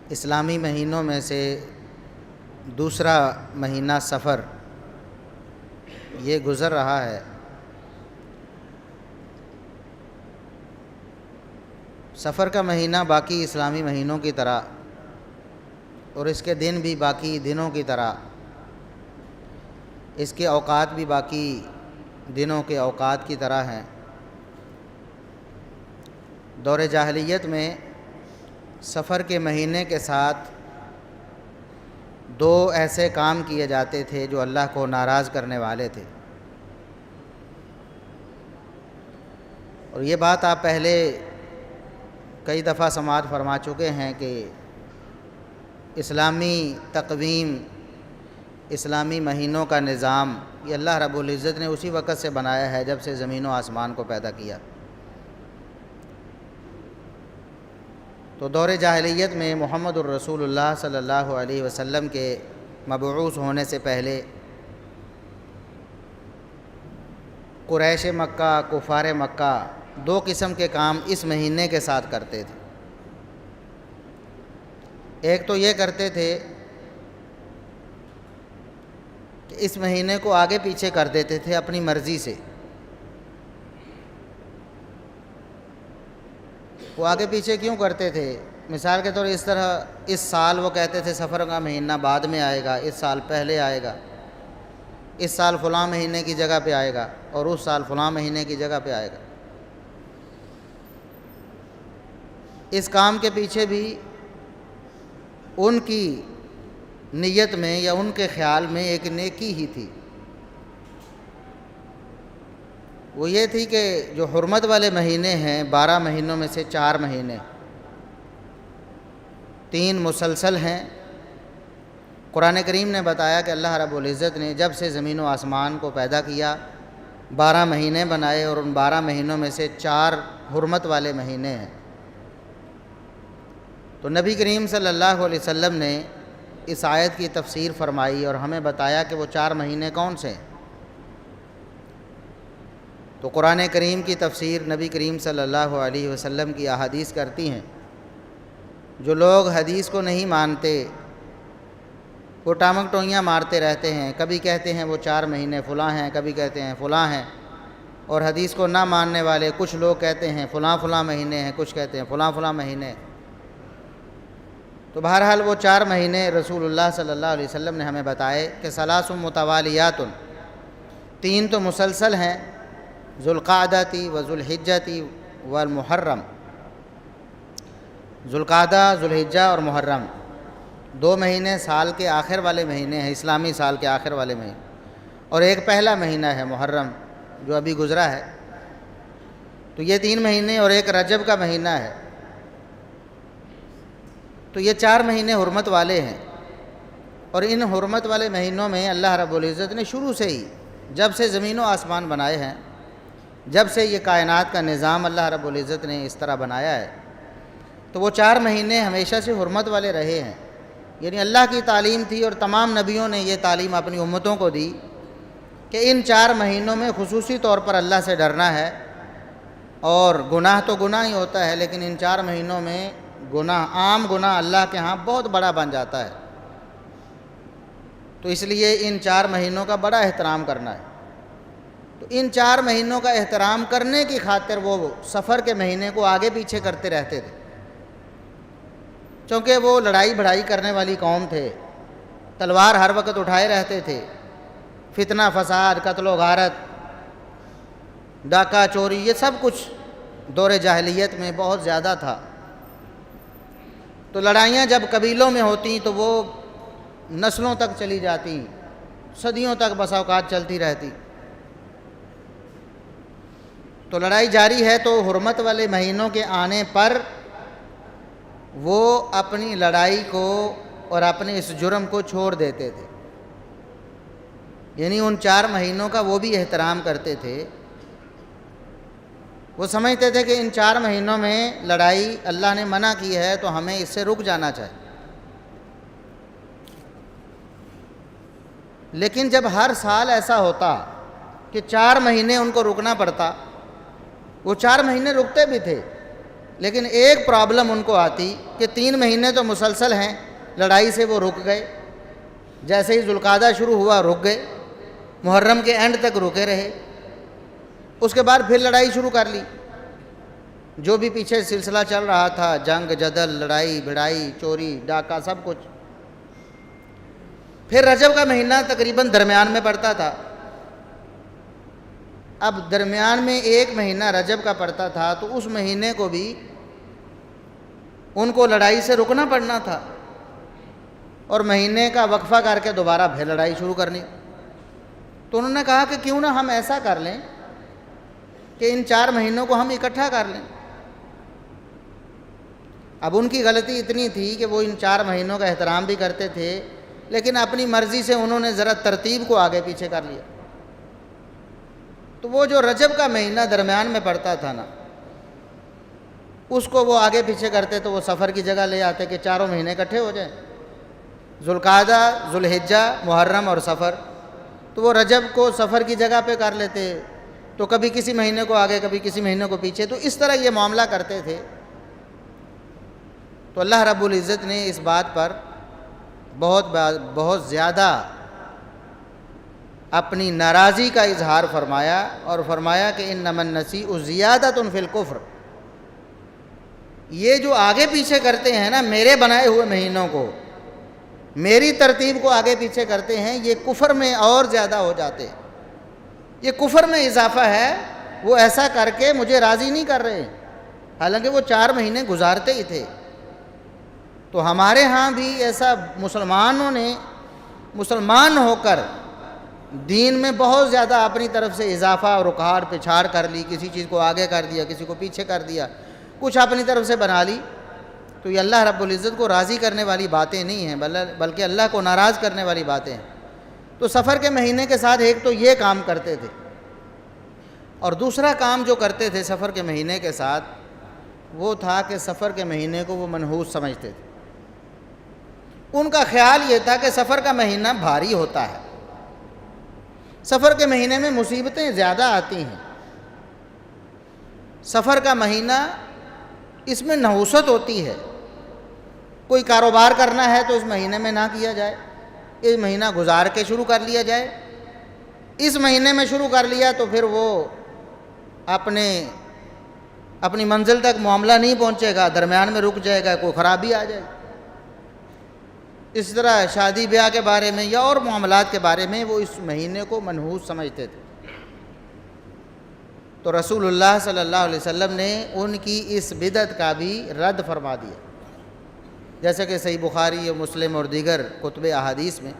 اسلامی مہینوں میں سے دوسرا مہینہ سفر یہ گزر رہا ہے۔ سفر کا مہینہ باقی اسلامی مہینوں کی طرح اور اس کے دن بھی باقی دنوں کی طرح، اس کے اوقات بھی باقی دنوں کے اوقات کی طرح ہیں۔ دور جاہلیت میں سفر کے مہینے کے ساتھ دو ایسے کام کیے جاتے تھے جو اللہ کو ناراض کرنے والے تھے، اور یہ بات آپ پہلے کئی دفعہ سماعت فرما چکے ہیں کہ اسلامی تقویم، اسلامی مہینوں کا نظام یہ اللہ رب العزت نے اسی وقت سے بنایا ہے جب سے زمین و آسمان کو پیدا کیا۔ تو دور جاہلیت میں محمد الرسول اللہ صلی اللہ علیہ وسلم کے مبعوث ہونے سے پہلے قریش مکہ، کفار مکہ دو قسم کے کام اس مہینے کے ساتھ کرتے تھے۔ ایک تو یہ کرتے تھے کہ اس مہینے کو آگے پیچھے کر دیتے تھے اپنی مرضی سے۔ وہ آگے پیچھے کیوں کرتے تھے؟ مثال کے طور اس طرح اس سال وہ کہتے تھے سفر کا مہینہ بعد میں آئے گا، اس سال پہلے آئے گا، اس سال فلاں مہینے کی جگہ پہ آئے گا اور اس سال فلاں مہینے کی جگہ پہ آئے گا۔ اس کام کے پیچھے بھی ان کی نیت میں یا ان کے خیال میں ایک نیکی ہی تھی۔ وہ یہ تھی کہ جو حرمت والے مہینے ہیں 12 مہینوں میں سے 4 مہینے، 3 مسلسل ہیں۔ قرآن کریم نے بتایا کہ اللہ رب العزت نے جب سے زمین و آسمان کو پیدا کیا 12 مہینے بنائے، اور ان 12 مہینوں میں سے 4 حرمت والے مہینے ہیں۔ تو نبی کریم صلی اللہ علیہ وسلم نے اس آیت کی تفسیر فرمائی اور ہمیں بتایا کہ وہ 4 مہینے کون سے ہیں۔ تو قرآن کریم کی تفسیر نبی کریم صلی اللہ علیہ وسلم کی احادیث کرتی ہیں۔ جو لوگ حدیث کو نہیں مانتے وہ ٹامک ٹوئیاں مارتے رہتے ہیں، کبھی کہتے ہیں وہ 4 مہینے فلاں ہیں، کبھی کہتے ہیں فلاں ہیں، اور حدیث کو نہ ماننے والے کچھ لوگ کہتے ہیں فلاں فلاں مہینے ہیں، کچھ کہتے ہیں فلاں فلاں مہینے۔ تو بہرحال وہ 4 مہینے رسول اللہ صلی اللہ علیہ وسلم نے ہمیں بتائے کہ ثلاث متوالیات، 3 تو مسلسل ہیں، ذوالقعدہ و ذوالحجہ والمحرم۔ ذوالقعدہ، ذوالحجہ اور محرم 2 مہینے سال کے آخر والے مہینے ہیں، اسلامی سال کے آخر والے مہینے، اور ایک پہلا مہینہ ہے محرم جو ابھی گزرا ہے۔ تو یہ 3 مہینے اور ایک رجب کا مہینہ ہے۔ تو یہ 4 مہینے حرمت والے ہیں، اور ان حرمت والے مہینوں میں اللہ رب العزت نے شروع سے ہی جب سے زمین و آسمان بنائے ہیں، جب سے یہ کائنات کا نظام اللہ رب العزت نے اس طرح بنایا ہے، تو وہ 4 مہینے ہمیشہ سے حرمت والے رہے ہیں۔ یعنی اللہ کی تعلیم تھی اور تمام نبیوں نے یہ تعلیم اپنی امتوں کو دی کہ ان 4 مہینوں میں خصوصی طور پر اللہ سے ڈرنا ہے، اور گناہ تو گناہ ہی ہوتا ہے، لیکن ان 4 مہینوں میں گناہ، عام گناہ اللہ کے ہاں بہت بڑا بن جاتا ہے۔ تو اس لیے ان 4 مہینوں کا بڑا احترام کرنا ہے۔ تو ان 4 مہینوں کا احترام کرنے کی خاطر وہ سفر کے مہینے کو آگے پیچھے کرتے رہتے تھے، چونکہ وہ لڑائی بھڑائی کرنے والی قوم تھے، تلوار ہر وقت اٹھائے رہتے تھے، فتنہ فساد، قتل و غارت، ڈاکہ چوری، یہ سب کچھ دور جاہلیت میں بہت زیادہ تھا۔ تو لڑائیاں جب قبیلوں میں ہوتی تو وہ نسلوں تک چلی جاتی، صدیوں تک بسا اوقات چلتی رہتی۔ تو لڑائی جاری ہے، تو حرمت والے مہینوں کے آنے پر وہ اپنی لڑائی کو اور اپنے اس جرم کو چھوڑ دیتے تھے، یعنی ان 4 مہینوں کا وہ بھی احترام کرتے تھے۔ وہ سمجھتے تھے کہ ان 4 مہینوں میں لڑائی اللہ نے منع کی ہے تو ہمیں اس سے رک جانا چاہیے۔ لیکن جب ہر سال ایسا ہوتا کہ 4 مہینے ان کو رکنا پڑتا، وہ 4 مہینے رکتے بھی تھے، لیکن ایک پرابلم ان کو آتی کہ 3 مہینے تو مسلسل ہیں، لڑائی سے وہ رک گئے، جیسے ہی ذوالقعدہ شروع ہوا رک گئے، محرم کے اینڈ تک رکے رہے، اس کے بعد پھر لڑائی شروع کر لی، جو بھی پیچھے سلسلہ چل رہا تھا، جنگ جدل، لڑائی بھڑائی، چوری ڈاکہ، سب کچھ۔ پھر رجب کا مہینہ تقریباً درمیان میں پڑتا تھا، اب درمیان میں 1 مہینہ رجب کا پڑتا تھا تو اس مہینے کو بھی ان کو لڑائی سے رکنا پڑنا تھا، اور مہینے کا وقفہ کر کے دوبارہ پھر لڑائی شروع کرنی۔ تو انہوں نے کہا کہ کیوں نہ ہم ایسا کر لیں کہ ان 4 مہینوں کو ہم اکٹھا کر لیں۔ اب ان کی غلطی اتنی تھی کہ وہ ان 4 مہینوں کا احترام بھی کرتے تھے، لیکن اپنی مرضی سے انہوں نے ذرا ترتیب کو آگے پیچھے کر لیا۔ تو وہ جو رجب کا مہینہ درمیان میں پڑتا تھا نا، اس کو وہ آگے پیچھے کرتے تو وہ سفر کی جگہ لے آتے کہ 4 مہینے اکٹھے ہو جائیں، ذوالقعدہ، ذوالحجہ، محرم اور سفر۔ تو وہ رجب کو سفر کی جگہ پہ کر لیتے، تو کبھی کسی مہینے کو آگے کبھی کسی مہینے کو پیچھے، تو اس طرح یہ معاملہ کرتے تھے۔ تو اللہ رب العزت نے اس بات پر بہت زیادہ اپنی ناراضی کا اظہار فرمایا، اور فرمایا کہ انما النسیء زیادۃ فی الکفر، یہ جو آگے پیچھے کرتے ہیں نا میرے بنائے ہوئے مہینوں کو، میری ترتیب کو آگے پیچھے کرتے ہیں، یہ کفر میں اور زیادہ ہو جاتے ہیں، یہ کفر میں اضافہ ہے، وہ ایسا کر کے مجھے راضی نہیں کر رہے، حالانکہ وہ 4 مہینے گزارتے ہی تھے۔ تو ہمارے ہاں بھی ایسا مسلمانوں نے مسلمان ہو کر دین میں بہت زیادہ اپنی طرف سے اضافہ اور اکھاڑ پچھاڑ کر لی، کسی چیز کو آگے کر دیا، کسی کو پیچھے کر دیا، کچھ اپنی طرف سے بنا لی، تو یہ اللہ رب العزت کو راضی کرنے والی باتیں نہیں ہیں، بلکہ اللہ کو ناراض کرنے والی باتیں ہیں۔ تو سفر کے مہینے کے ساتھ ایک تو یہ کام کرتے تھے، اور دوسرا کام جو کرتے تھے سفر کے مہینے کے ساتھ وہ تھا کہ سفر کے مہینے کو وہ منحوس سمجھتے تھے۔ ان کا خیال یہ تھا کہ سفر کا مہینہ بھاری ہوتا ہے، سفر کے مہینے میں مصیبتیں زیادہ آتی ہیں، سفر کا مہینہ اس میں نحوست ہوتی ہے، کوئی کاروبار کرنا ہے تو اس مہینے میں نہ کیا جائے، اس مہینہ گزار کے شروع کر لیا جائے، اس مہینے میں شروع کر لیا تو پھر وہ اپنی منزل تک معاملہ نہیں پہنچے گا، درمیان میں رک جائے گا، کوئی خرابی آ جائے گی۔ اس طرح شادی بیاہ کے بارے میں یا اور معاملات کے بارے میں وہ اس مہینے کو منحوس سمجھتے تھے۔ تو رسول اللہ صلی اللہ علیہ وسلم نے ان کی اس بدعت کا بھی رد فرما دیا، جیسے کہ صحیح بخاری اور مسلم اور دیگر کتب احادیث میں